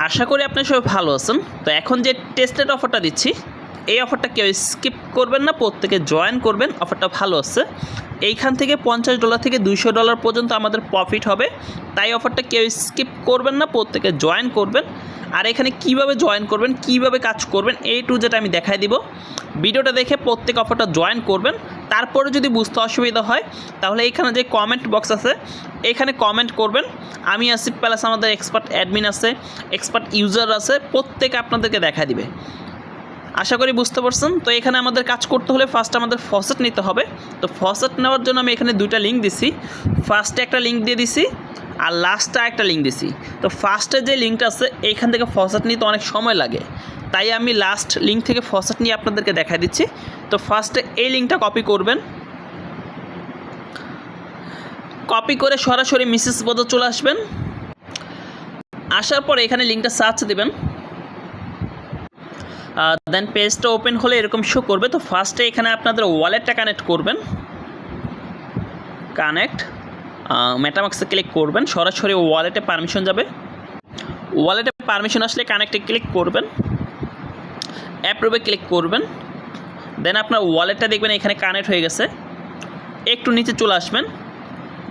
আশা করি আপনারা সবাই ভালো আছেন। তো এখন যে টেস্টেড অফারটা দিচ্ছি, এই অফারটা কেউ স্কিপ করবেন না, প্রত্যেকে জয়েন করবেন। অফারটা ভালো আছে। এইখান থেকে $50 থেকে $200 পর্যন্ত আমাদের প্রফিট হবে, তাই অফারটা কেউ স্কিপ করবেন না, প্রত্যেকে জয়েন করবেন। আর এখানে কিভাবে জয়েন করবেন, কিভাবে কাজ করবেন, এই টু যেটা আমি দেখাই দিব। ভিডিওটা দেখে প্রত্যেক অফারটা জয়েন করবেন। তারপরে যদি বুঝতে অসুবিধা হয় তাহলে এইখানে যে কমেন্ট বক্স আছে এখানে কমেন্ট করবেন। আমি আছি, প্লাস আমাদের এক্সপার্ট অ্যাডমিন আছে, এক্সপার্ট ইউজার আছে, প্রত্যেকে আপনাদেরকে দেখা দিবে। আশা করি বুঝতে পারছেন। তো এখানে আমাদের কাজ করতে হলে ফার্স্ট আমাদের ফসেট নিতে হবে। তো ফসেট নেওয়ার জন্য আমি এখানে দুইটা লিঙ্ক দিছি। ফার্স্টে একটা লিঙ্ক দিয়ে দিছি আর লাস্টে একটা লিঙ্ক দিছি। তো ফার্স্টে যে লিঙ্কটা আছে এইখান থেকে ফসেট নিতে অনেক সময় লাগে, তাই আমি লাস্ট লিঙ্ক থেকে ফসেট নিয়ে আপনাদেরকে দেখা দিচ্ছি। তো ফার্স্টে এই লিঙ্কটা কপি করবেন, কপি করে সরাসরি মেসেজ বক্সে চলে আসবেন। আসার পরে এখানে লিঙ্কটা সার্চ দিবেন, দেন পেজটা ওপেন হলে এরকম শো করবে। তো ফার্স্টে এখানে আপনাদের ওয়ালেটটা কানেক্ট করবেন, কানেক্ট মেটামাক্সে ক্লিক করবেন, সরাসরি ওয়ালেটে পারমিশন যাবে। ওয়ালেটে পারমিশন আসলে কানেক্টে ক্লিক করবেন, অ্যাপ্রুভে ক্লিক করবেন। দেন আপনার ওয়ালেটটা দেখবেন এখানে কানেক্ট হয়ে গেছে। একটু নিচে চলে আসবেন,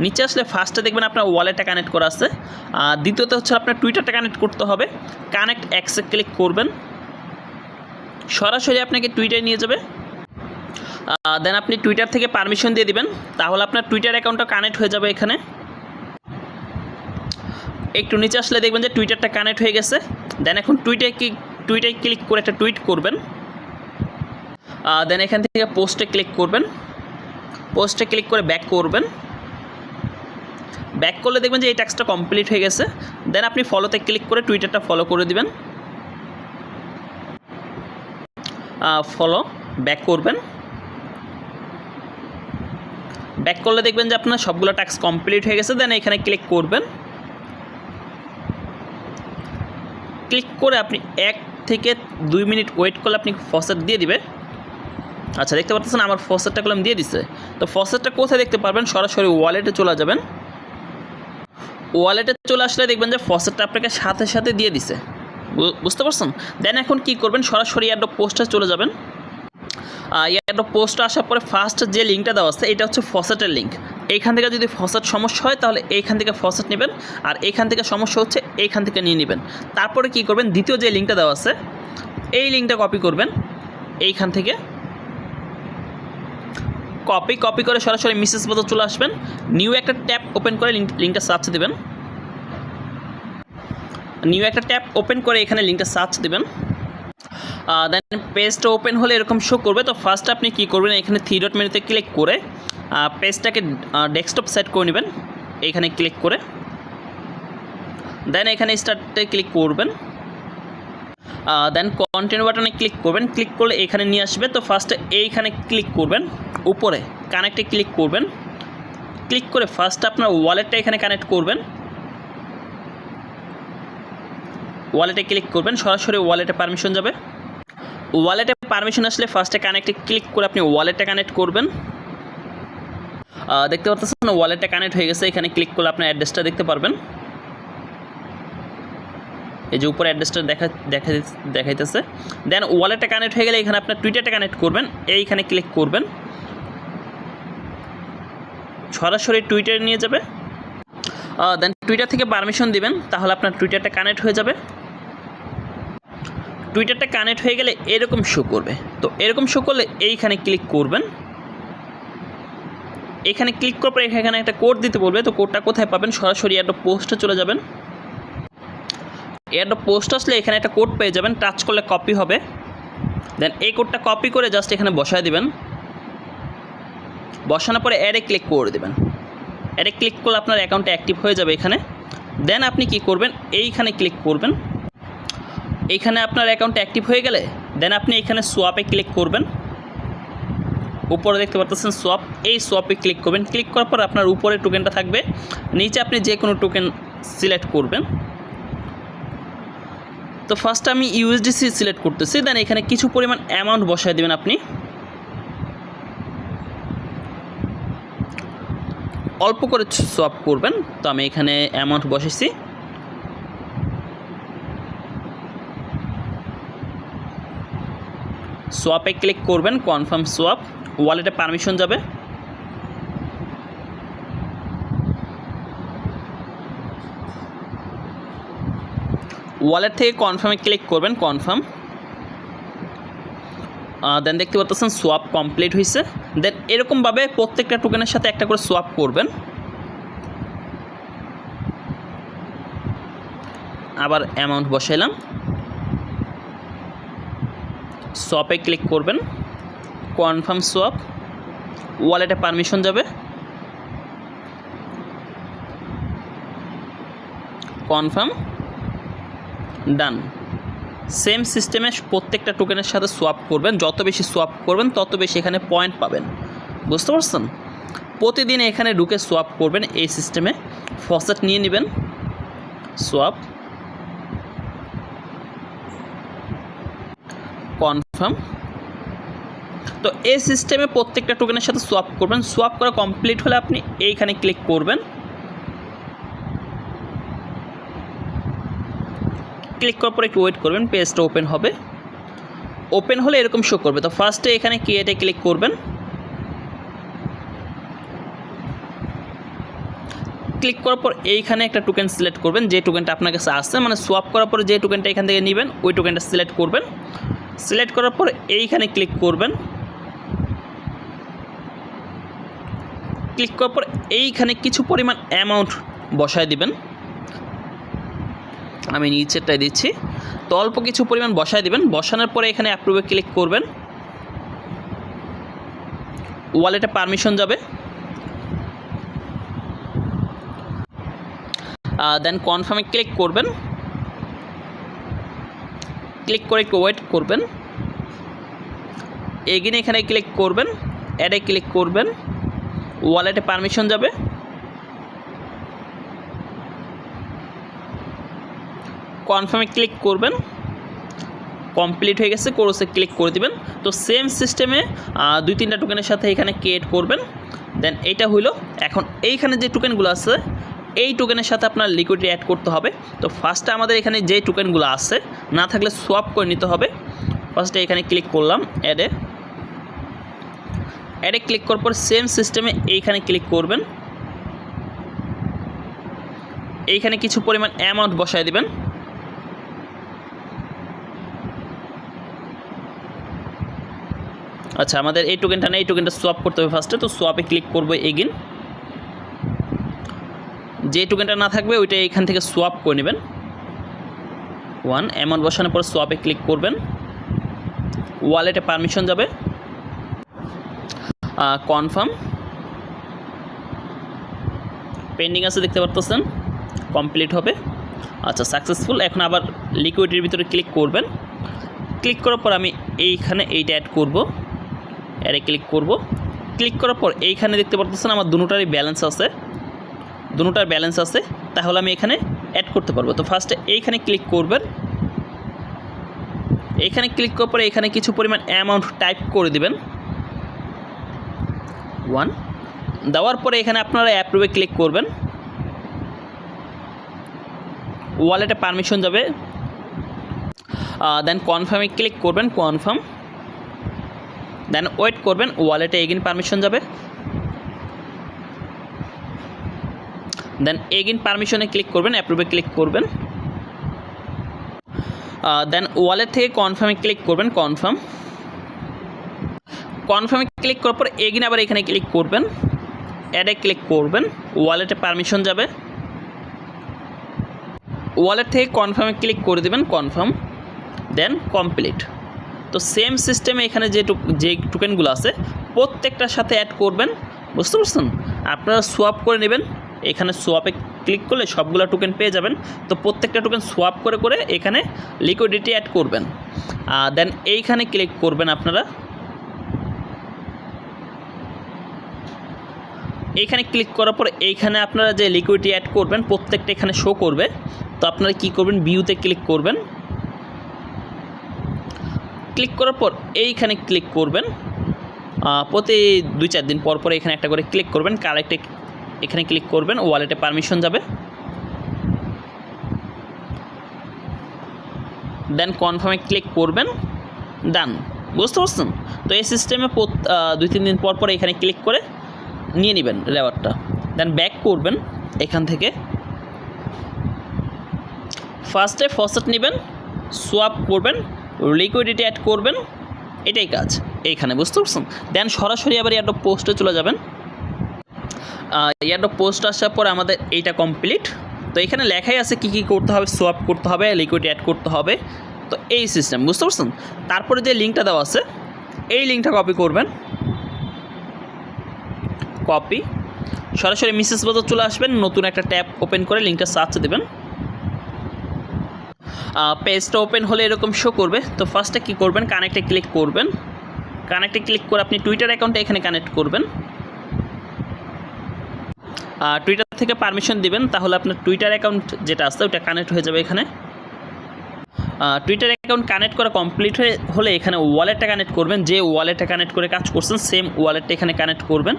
নিচে আসলে ফার্স্টে দেখবেন আপনার ওয়ালেটটা কানেক্ট করা আছে। দ্বিতীয়ত হচ্ছে আপনার টুইটারটা কানেক্ট করতে হবে, কানেক্ট অ্যাক্সে ক্লিক করবেন, সরাসরি আপনাকে টুইটারে নিয়ে যাবে। দেন আপনি টুইটার থেকে পারমিশন দিয়ে দিবেন, তাহলে আপনার টুইটার অ্যাকাউন্টটা কানেক্ট হয়ে যাবে। এখানে একটু নিচে আসলে দেখবেন যে টুইটারটা কানেক্ট হয়ে গেছে। দেন এখন টুইটারে ক্লিক করে একটা টুইট করবেন। দেন এখান থেকে পোস্টে ক্লিক করবেন, পোস্টে ক্লিক করে ব্যাক করবেন। ব্যাক করলে দেখবেন যে এই টাস্কটা কমপ্লিট হয়ে গেছে। দেন আপনি ফলোতে ক্লিক করে টুইটারটা ফলো করে দিবেন, ফলো ব্যাক করবেন। ব্যাক করলে দেখবেন যে আপনার সবগুলো টাস্ক কমপ্লিট হয়ে গেছে। দেন এখানে ক্লিক করবেন, ক্লিক করে আপনি 1 থেকে 2 মিনিট ওয়েট করলে আপনি ফসেট দিয়ে দিবে। আচ্ছা, দেখতে পাচ্ছেন আমার ফসেটটা কলম দিয়ে দিছে। তো ফসেটটা কোথায় দেখতে পারবেন, সরাসরি ওয়ালেটে চলে যাবেন। ওয়ালেটে চলে আসলে দেখবেন যে ফসেটটা আপনাকে সাথে সাথে দিয়ে দিছে, বুঝতে পারছেন। দেন এখন কি করবেন, সরাসরি এয়ারড্রপ পোস্টে চলে যাবেন। এয়ারড্রপ পোস্টে আসার পরে ফার্স্ট যে লিঙ্কটা দেওয়া আছে এটা হচ্ছে ফসেটের লিঙ্ক। এইখান থেকে যদি ফসেট সমস্যা হয় তাহলে এইখান থেকে ফসেট নেবেন, আর এইখান থেকে সমস্যা হচ্ছে এইখান থেকে নিয়ে নেবেন। তারপরে কি করবেন, দ্বিতীয় যে লিঙ্কটা দেওয়া আছে এই লিঙ্কটা কপি করবেন, এইখান থেকে কপি করে সরাসরি মেসেজ বক্সে চলে আসবেন। নিউ একটা ট্যাব ওপেন করে লিঙ্কটা সার্চ দেবেন, নিউ একটা ট্যাব ওপেন করে এখানে লিঙ্কটা সার্চ দেবেন। দেন পেজটা ওপেন হলে এরকম শো করবে। তো ফার্স্ট আপনি কী করবেন, এখানে 3 ডট মেনুতে ক্লিক করে পেজটাকে ডেস্কটপ সেট করে নেবেন, এইখানে ক্লিক করে। দেন এখানে স্টার্টে ক্লিক করবেন, দেন কন্টিনিউ বাটনে ক্লিক করবেন। ক্লিক করলে এখানে নিয়ে আসবে। তো ফার্স্টে এইখানে ক্লিক করবেন, উপরে কানেক্টে ক্লিক করবেন। ক্লিক করে ফার্স্ট আপনার ওয়ালেটটা এখানে কানেক্ট করবেন, ওয়ালেটে ক্লিক করবেন, সরাসরি ওয়ালেটে পারমিশন যাবে। ওয়ালেটে পারমিশন আসলে ফার্স্টে কানেক্টে ক্লিক করে আপনি ওয়ালেটটা কানেক্ট করবেন। দেখতে পাচ্ছেন ওয়ালেটটা কানেক্ট হয়ে গেছে। এখানে ক্লিক করলে আপনার অ্যাড্রেসটা দেখতে পারবেন, এই যে উপরে অ্যাড্রেসটা দেখাইতেছে। দেন ওয়ালেটটা কানেক্ট হয়ে গেলে এখানে আপনার টুইটারটা কানেক্ট করবেন, এইখানে ক্লিক করবেন, সরাসরি টুইটারে নিয়ে যাবে। দেন টুইটার থেকে পারমিশন দিবেন, তাহলে আপনার টুইটারটা কানেক্ট হয়ে যাবে। টুইটারটা কানেক্ট হয়ে গেলে এরকম শো করবে। তো এরকম শো করলে এইখানে ক্লিক করবেন, এখানে ক্লিক করার পরে এখানে একটা কোড দিতে বলবে। তো কোডটা কোথায় পাবেন, সরাসরি এয়ারড্রপ পোস্টে চলে যাবেন। এয়ারড্রপ পোস্ট আসলে এখানে একটা কোড পেয়ে যাবেন, টাচ করলে কপি হবে। দেন এই কোডটা কপি করে জাস্ট এখানে বসায় দিবেন, বসানোর পরে অ্যাডে ক্লিক করে দেবেন। অ্যাডে ক্লিক করলে আপনার অ্যাকাউন্টটা অ্যাক্টিভ হয়ে যাবে এখানে। দেন আপনি কি করবেন, এইখানে ক্লিক করবেন, এইখানে আপনার অ্যাকাউন্টটা অ্যাক্টিভ হয়ে গেলে দেন আপনি এখানে সোয়াপে ক্লিক করবেন। উপরে দেখতে পাচ্ছেন সোয়াপ, এই সোয়াপে ক্লিক করবেন। ক্লিক করার পর আপনার উপরে টোকেনটা থাকবে, নিচে আপনি যে কোনো টোকেন সিলেক্ট করবেন। তো ফার্স্ট আমি ইউএসডিসি সিলেক্ট করতেছি। দেন এখানে কিছু পরিমাণ অ্যামাউন্ট বসায় দেবেন, আপনি অল্প করে সোয়াপ করবেন। তো আমি এখানে অ্যামাউন্ট বসেছি, সোয়াপে ক্লিক করবেন, কনফার্ম সোয়াপ, ওয়ালেটে পারমিশন যাবে। ওয়ালেট থেকে কনফার্মে ক্লিক করবেন, কনফার্ম। দেন দেখতে পাচ্ছেন সোয়াপ কমপ্লিট হয়েছে। দেন এরকমভাবে প্রত্যেকটা টোকেনের সাথে একটা করে সোয়াপ করবেন। আবার অ্যামাউন্ট বসাইলাম, সোয়াপে ক্লিক করবেন, কনফার্ম সোয়াপ, ওয়ালেটে পারমিশন যাবে, কনফার্ম, ডান। সেম সিস্টেমে প্রত্যেকটা টোকেনের সাথে সোয়াপ করবেন। যত বেশি সোয়াপ করবেন তত বেশি এখানে পয়েন্ট পাবেন, বুঝতে পারছেন? প্রতিদিন এখানে ঢুকে সোয়াপ করবেন এই সিস্টেমে। ফসেট নিয়ে নেবেন, সোয়াপ, কনফার্ম। তো এই সিস্টেমে প্রত্যেকটা টোকেনের সাথে সোয়াপ করবেন। সোয়াপ করা কমপ্লিট হলে আপনি এইখানে ক্লিক করবেন। ক্লিক করার পর একটু ওয়েট করবেন, পেজটা ওপেন হবে। ওপেন হলে এরকম শো করবে। তো ফার্স্টে এখানে ক্রিয়েটে ক্লিক করবেন। ক্লিক করার পর এইখানে একটা টোকেন সিলেক্ট করবেন, যে টোকেনটা আপনার কাছে আসছে, মানে সোয়াপ করার পরে যে টোকেনটা এখান থেকে নেবেন ওই টোকেনটা সিলেক্ট করবেন। সিলেক্ট করার পর এইখানে ক্লিক করবেন। ক্লিক করার পর এইখানে কিছু পরিমাণ অ্যামাউন্ট বসায় দিবেন। আমি নিচেরটাই দিচ্ছি। তো অল্প কিছু পরিমাণ বসায় দিবেন। বসানোর পরে এখানে অ্যাপ্রুভে ক্লিক করবেন, ওয়ালেটে পারমিশন যাবে। দেন কনফার্মে ক্লিক করবেন। ক্লিক করে একটু ওয়েট করবেন। এগিন এখানে ক্লিক করবেন, অ্যাডে ক্লিক করবেন, ওয়ালেটে পারমিশন যাবে। কনফার্মে ক্লিক করবেন, কমপ্লিট হয়ে গেছে, কোর্সে ক্লিক করে দিবেন। তো সেম সিস্টেমে 2-3টা টোকেনের সাথে এখানে ক্রিয়েট করবেন। দেন এইটা হইল। এখন এইখানে যে টোকেনগুলো আছে এই টোকেনের সাথে আপনার লিকুইডিটি অ্যাড করতে হবে। তো ফার্স্টে আমাদের এখানে যে টোকেনগুলো আছে না থাকলে সোয়াপ করে নিতে হবে। ফার্স্টে এখানে ক্লিক করলাম, অ্যাডে ক্লিক করার পর সেম সিস্টেমে এইখানে ক্লিক করবেন। এইখানে কিছু পরিমাণ অ্যামাউন্ট বসায় দিবেন। আচ্ছা, আমাদের এই টোকেনটা না, এই টোকেনটা সোয়াপ করতে হবে ফার্স্টে। তো সোয়াপে ক্লিক করবো এগিন। যে টোকেনটা না থাকবে ওইটা এইখান থেকে সোয়াপ করে নেবেন। 1 অ্যামাউন্ট বসানোর পর সোয়াপে ক্লিক করবেন, ওয়ালেটে পারমিশন যাবে, কনফার্ম, পেন্ডিং আছে দেখতে পারতেছেন, কমপ্লিট হবে। আচ্ছা, সাকসেসফুল। এখন আবার লিকুইডিটির ভিতরে ক্লিক করবেন। ক্লিক করার পর আমি এইখানে এইটা অ্যাড করব, অ্যাডে ক্লিক করব। ক্লিক করার পর এইখানে দেখতে পারতেছেন আমার দুটোটারই ব্যালেন্স আছে, দুটোটার ব্যালেন্স আছে, তাহলে আমি এখানে অ্যাড করতে পারবো। তো ফার্স্টে এইখানে ক্লিক করবেন। এইখানে ক্লিক করার পরে এখানে কিছু পরিমাণ অ্যামাউন্ট টাইপ করে দিবেন, 1। দেওয়ার পরে এখানে আপনারা অ্যাপ্রুভে ক্লিক করবেন, ওয়ালেটে পারমিশন যাবে। দেন কনফার্মে ক্লিক করবেন, কনফার্ম। দেন ওয়েট করবেন, ওয়ালেটে এগিন পারমিশন যাবে। দেন এগিন পারমিশনে ক্লিক করবেন, অ্যাপ্রুভে ক্লিক করবেন। দেন ওয়ালেট থেকে কনফার্মে ক্লিক করবেন, কনফার্ম। কনফার্মে ক্লিক করার পর এগিন আবার এখানে ক্লিক করবেন, অ্যাডে ক্লিক করবেন, ওয়ালেটে পারমিশন যাবে। ওয়ালেট থেকে কনফার্মে ক্লিক করে দেবেন, কনফার্ম। Then complete. তো সেম সিস্টেমে এখানে যে টোকেনগুলো আছে প্রত্যেকটার সাথে অ্যাড করবেন, বুঝতে পারছেন? আপনারা সোয়াপ করে নেবেন। এখানে সোয়াপে ক্লিক করলে সবগুলো টোকেন পেয়ে যাবেন। তো প্রত্যেকটা টোকেন সোয়াপ করে করে এখানে লিকুইডিটি অ্যাড করবেন। দেন এইখানে ক্লিক করবেন আপনারা। এইখানে ক্লিক করার পর এইখানে আপনারা যে লিকুইডিটি অ্যাড করবেন প্রত্যেকটা এখানে শো করবে। তো আপনারা কি করবেন, ভিউতে ক্লিক করবেন। ক্লিক করার পর এইখানে ক্লিক করবেন। প্রতি 2-4 দিন পর পর এখানে একটা করে ক্লিক করবেন, কারেক্টে এখানে ক্লিক করবেন, ওয়ালেটে পারমিশন যাবে। দেন কনফার্মে ক্লিক করবেন, ডান। বুঝতে পারছেন? তো এই সিস্টেমে 2-3 দিন পর এখানে ক্লিক করে নিয়ে নেবেন রেওয়ার্ডটা। দেন ব্যাক করবেন এখান থেকে, ফার্স্টে ফসেট নেবেন, সোয়াপ করবেন, লিকুইডিটি অ্যাড করবেন, এটাই কাজ এইখানে, বুঝতে পারছেন? দেন সরাসরি আবার এয়ারড্রপ পোস্টে চলে যাবেন। এয়ারড্রপ পোস্ট আসার পর আমাদের এইটা কমপ্লিট। তো এখানে লেখাই আছে কী কী করতে হবে, সোয়াপ করতে হবে, লিকুইড অ্যাড করতে হবে। তো এই সিস্টেম, বুঝতে পারছেন? তারপরে যে লিঙ্কটা দেওয়া আছে এই লিঙ্কটা কপি করবেন, কপি সরাসরি মেসেজ বক্সে চলে আসবেন, নতুন একটা ট্যাব ওপেন করে লিঙ্কটা সার্চ দেবেন। পেজটা ওপেন হলে এরকম শো করবে। তো ফার্স্টে কী করবেন, কানেক্টে ক্লিক করবেন। কানেক্টে ক্লিক করে আপনি টুইটার অ্যাকাউন্টে এখানে কানেক্ট করবেন। টুইটার থেকে পারমিশন দিবেন, তাহলে আপনার টুইটার অ্যাকাউন্ট যেটা আছে ওটা কানেক্ট হয়ে যাবে এখানে। টুইটার অ্যাকাউন্ট কানেক্ট করা কমপ্লিট হলে এখানে ওয়ালেটটা কানেক্ট করবেন। যে ওয়ালেটটা কানেক্ট করে কাজ করছেন সেম ওয়ালেটটা এখানে কানেক্ট করবেন।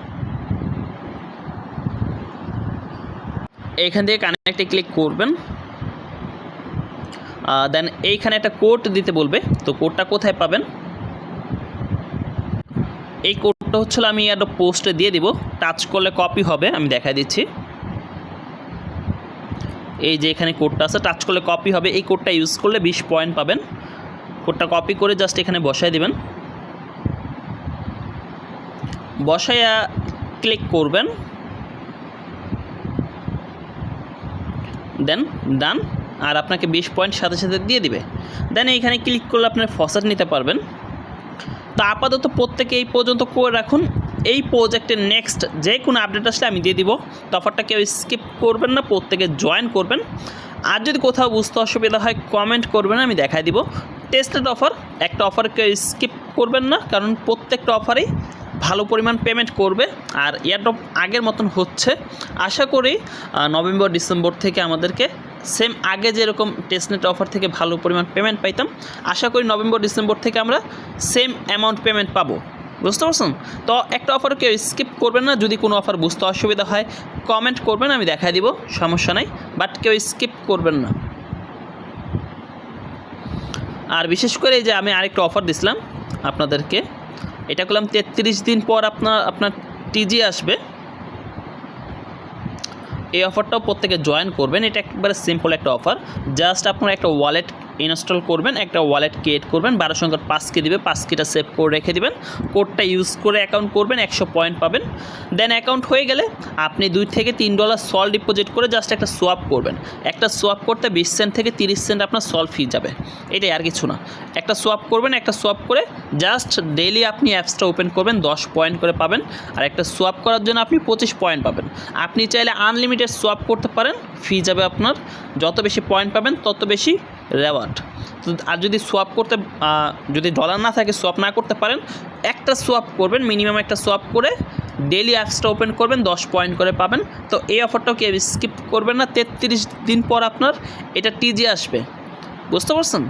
এইখান থেকে কানেক্টে ক্লিক করবেন। দেন এইখানে একটা কোড দিতে বলবে। তো কোডটা কোথায় পাবেন? এই কোডটা হচ্ছে আমি একটা পোস্টে দিয়ে দিব, টাচ করলে কপি হবে, আমি দেখাই দিচ্ছি। এই যে এখানে কোডটা আছে, টাচ করলে কপি হবে। এই কোডটা ইউজ করলে 20 পয়েন্ট পাবেন। কোডটা কপি করে জাস্ট এখানে বসায় দিবেন, বসায়া ক্লিক করবেন, দেন ডান। আর আপনাকে 20 পয়েন্ট সাথে সাথে দিয়ে দিবে। দেন এইখানে ক্লিক করলে আপনার ফসেট নিতে পারবেন। তো আপাতত প্রত্যেকে এই পর্যন্ত করে রাখুন। এই প্রজেক্টের নেক্সট যে কোনো আপডেট আসলে আমি দিয়ে দিব। তো অফারটা কেউ স্কিপ করবেন না, প্রত্যেকে জয়েন করবেন। আর যদি কোথাও বুঝতে অসুবিধা হয় কমেন্ট করবেন, আমি দেখাই দিব। টেস্টেড অফার, একটা অফার কেউ স্কিপ করবেন না, কারণ প্রত্যেকটা অফারেই ভালো পরিমাণ পেমেন্ট করবে। আর এয়ারড্রপ আগের মতন হচ্ছে, আশা করি নভেম্বর ডিসেম্বর থেকে আমাদেরকে সেম আগে যেরকম টেস্টনেট অফার থেকে ভালো পরিমাণ পেমেন্ট পাইতাম, আশা করি নভেম্বর ডিসেম্বর থেকে আমরা সেম অ্যামাউন্ট পেমেন্ট পাবো। বুঝতে পারছেন? তো একটা অফার কেউ স্কিপ করবেন না। যদি কোনো অফার বুঝতে অসুবিধা হয় কমেন্ট করবেন, আমি দেখাই দিব, সমস্যা নাই, বাট কেউ স্কিপ করবেন না। আর বিশেষ করে এই যে আমি আরেকটা অফার দিছিলাম আপনাদেরকে, এটা করলাম 33 দিন পর আপনার টিজি আসবে। এই অফারটাও প্রত্যেকে জয়েন করবেন। এটা একবারে সিম্পল একটা অফার। জাস্ট আপনারা একটা ওয়ালেট ইনস্টল করবেন, একটা ওয়ালেট ক্রিয়েট করবেন, 12 সংখ্যার 5 কে দিবে, 5 কিটা সেভ করে রেখে দিবেন। কোডটা ইউজ করে অ্যাকাউন্ট করবেন, 100 পয়েন্ট পাবেন। দেন অ্যাকাউন্ট হয়ে গেলে আপনি $2 থেকে $3 সল ডিপোজিট করে জাস্ট একটা সোয়াপ করবেন। একটা সোয়াপ করতে 20 সেন্ট থেকে 30 সেন্ট আপনার সল ফি যাবে, এটাই আর কিছু না। একটা সোয়াপ করবেন, একটা সোয়াপ করে জাস্ট ডেইলি আপনি অ্যাপসটা ওপেন করবেন, 10 পয়েন্ট করে পাবেন। আর একটা সোয়াপ করার জন্য আপনি 25 পয়েন্ট পাবেন। আপনি চাইলে আনলিমিটেড সোয়াপ করতে পারেন, ফি যাবে আপনার। যত বেশি পয়েন্ট পাবেন তত বেশি রেওয়ার্ড। তো আর যদি সোয়াপ করতে যদি ডলার না থাকে, সোয়াপ না করতে পারেন, একটা সোয়াপ করবেন, মিনিমাম একটা সোয়াপ করে ডেইলি অ্যাপসটা ওপেন করবেন, 10 পয়েন্ট করে পাবেন। তো এই অফারটাও কেউ স্কিপ করবেন না। 33 দিন পর আপনার এটা টিজি আসবে, বুঝতে পারছেন?